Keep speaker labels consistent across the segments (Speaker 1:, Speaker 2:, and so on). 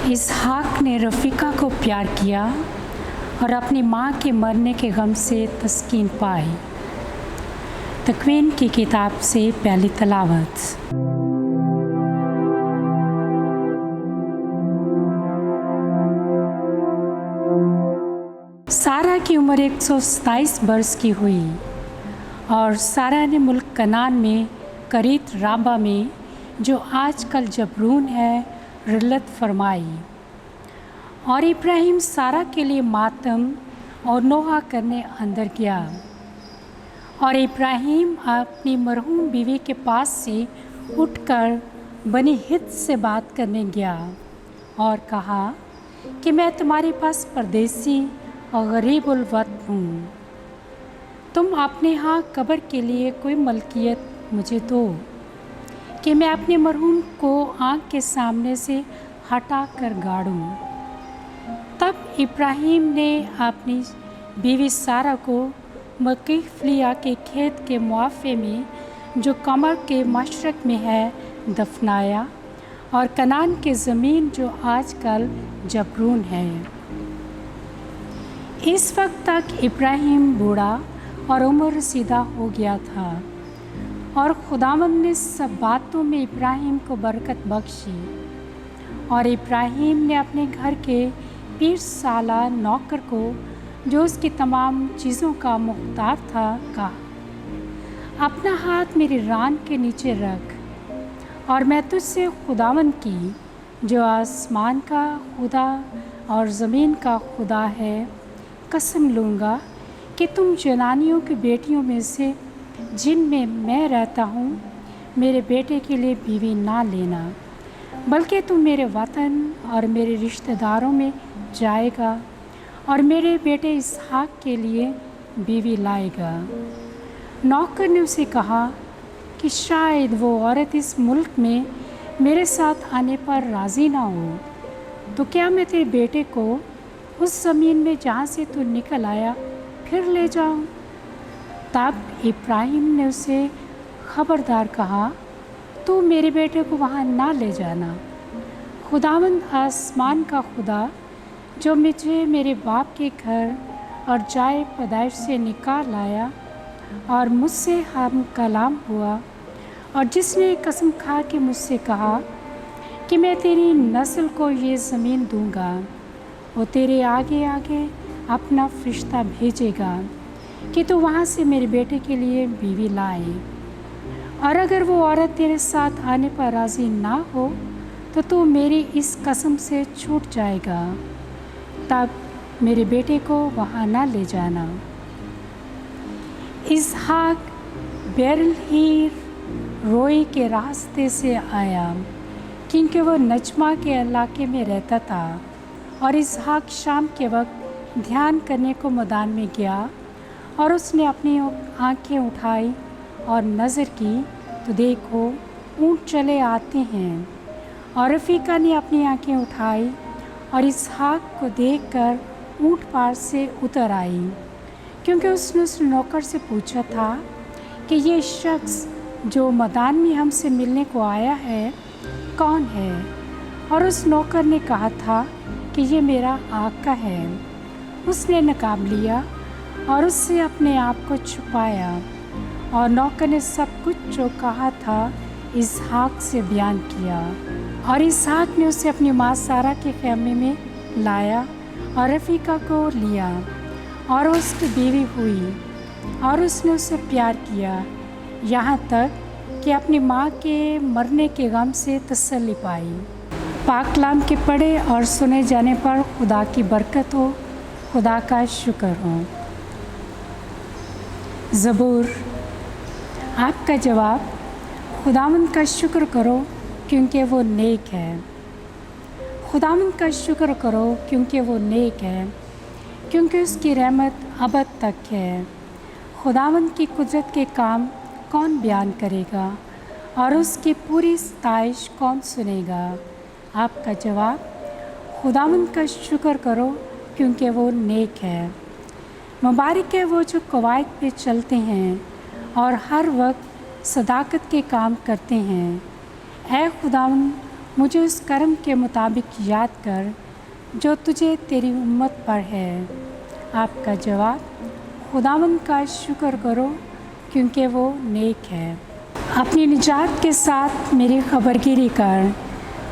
Speaker 1: इसहाक ने रफ़ीका को प्यार किया और अपनी माँ के मरने के गम से तस्कीन पाई। तकवीन की किताब से पहली तलावत। सारा की उम्र 127 बरस की हुई और सारा ने मुल्क कनान में करीत राबा में, जो आजकल जबरून है, रिलत फरमाई। और इब्राहिम सारा के लिए मातम और नोहा करने अंदर गया। और इब्राहिम अपनी मरहूम बीवी के पास से उठकर बनी हित से बात करने गया और कहा कि मैं तुम्हारे पास परदेसी और गरीबुल वतन हूँ। तुम अपने यहाँ कब्र के लिए कोई मलकियत मुझे दो कि मैं अपने मरहूम को आँख के सामने से हटा कर गाड़ूँ। तब इब्राहिम ने अपनी बीवी सारा को मकीफलिया के खेत के मुआफ़े में, जो कमर के मशरक़ में है, दफनाया और कनान की ज़मीन, जो आजकल जबरून है। इस वक्त तक इब्राहिम बूढ़ा और उम्र रसीदा हो गया था और खुदावंद ने सब बातों में इब्राहिम को बरकत बख्शी। और इब्राहिम ने अपने घर के 20 साला नौकर को, जो उसकी तमाम चीज़ों का मुख्तार था, कहा, अपना हाथ मेरी रान के नीचे रख और मैं तुझसे खुदावंद की, जो आसमान का खुदा और ज़मीन का खुदा है, कसम लूँगा कि तुम जनानियों की बेटियों में से जिनमें मैं रहता हूँ, मेरे बेटे के लिए बीवी ना लेना, बल्कि तुम मेरे वतन और मेरे रिश्तेदारों में जाएगा और मेरे बेटे इसहाक के लिए बीवी लाएगा। नौकर ने उसे कहा कि शायद वो औरत इस मुल्क में मेरे साथ आने पर राज़ी ना हो, तो क्या मैं तेरे बेटे को उस ज़मीन में जहाँ से तू निकल आया फिर ले जाऊँ? तब इब्राहिम ने उसे ख़बरदार कहा, तू मेरे बेटे को वहाँ ना ले जाना। खुदावंद आसमान का खुदा, जो मुझे मेरे बाप के घर और जाए पैदाइश से निकाल लाया और मुझसे हम कलाम हुआ, और जिसने कसम खा के मुझसे कहा कि मैं तेरी नस्ल को ये ज़मीन दूँगा, वो तेरे आगे आगे अपना फरिश्ता भेजेगा कि तू वहाँ से मेरे बेटे के लिए बीवी लाए। और अगर वो औरत तेरे साथ आने पर राज़ी ना हो, तो तू मेरी इस कसम से छूट जाएगा, तब मेरे बेटे को वहाँ ना ले जाना। इसहाक बेरलहीर रोई के रास्ते से आया, क्योंकि वो नजमा के इलाके में रहता था। और इसहाक शाम के वक्त ध्यान करने को मैदान में गया और उसने अपनी आँखें उठाई और नज़र की, तो देखो ऊँट चले आते हैं। और रफ़ीका ने अपनी आँखें उठाई और इसहाक को देखकर ऊँट पार से उतर आई, क्योंकि उसने उस नौकर से पूछा था कि ये शख्स जो मैदान में हमसे मिलने को आया है कौन है। और उस नौकर ने कहा था कि ये मेरा आका है। उसने नकाब लिया और उससे अपने आप को छुपाया, और नौकर ने सब कुछ जो कहा था इसहाक से बयान किया। और इसहाक ने उसे अपनी माँ सारा के ख़ैमे में लाया और रफ़ीका को लिया और उसकी बीवी हुई, और उसने उससे प्यार किया, यहाँ तक कि अपनी माँ के मरने के गम से तसल्ली पाई। पाक कलाम के पढ़े और सुने जाने पर खुदा की बरकत हो, खुदा का शुक्र हो। ज़बूर। आपका जवाब, खुदावंद का शुक्र करो क्योंकि वो नेक है। खुदावंद का शुक्र करो क्योंकि वो नेक है, क्योंकि उसकी रहमत अबद तक है। खुदावंद की कुदरत के काम कौन बयान करेगा और उसकी पूरी सताइश कौन सुनेगा। आपका जवाब, खुदावंद का शुक्र करो क्योंकि वो नेक है। मुबारक है वो जो कवायद पे चलते हैं और हर वक्त सदाकत के काम करते हैं। ऐ खुदावंद, مجھے اس کرم کے مطابق یاد کر جو تجھے تیری امت پر ہے۔ آپ کا جواب: خداوند کا شکر کرو کیونکہ وہ نیک ہے۔ اپنی نجات کے ساتھ میری خبرگیری کر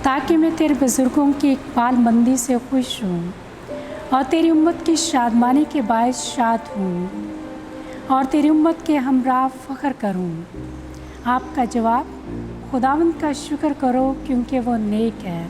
Speaker 1: تاکہ میں تیرے بزرگوں کی اقبال مندی سے خوش ہوں اور تیری امت کی شادمانی کے باعث شاد ہوں اور تیری امت کے ہمراہ فخر کروں۔ آپ کا جواب: خداوند کا شکر کرو کیونکہ وہ نیک ہے۔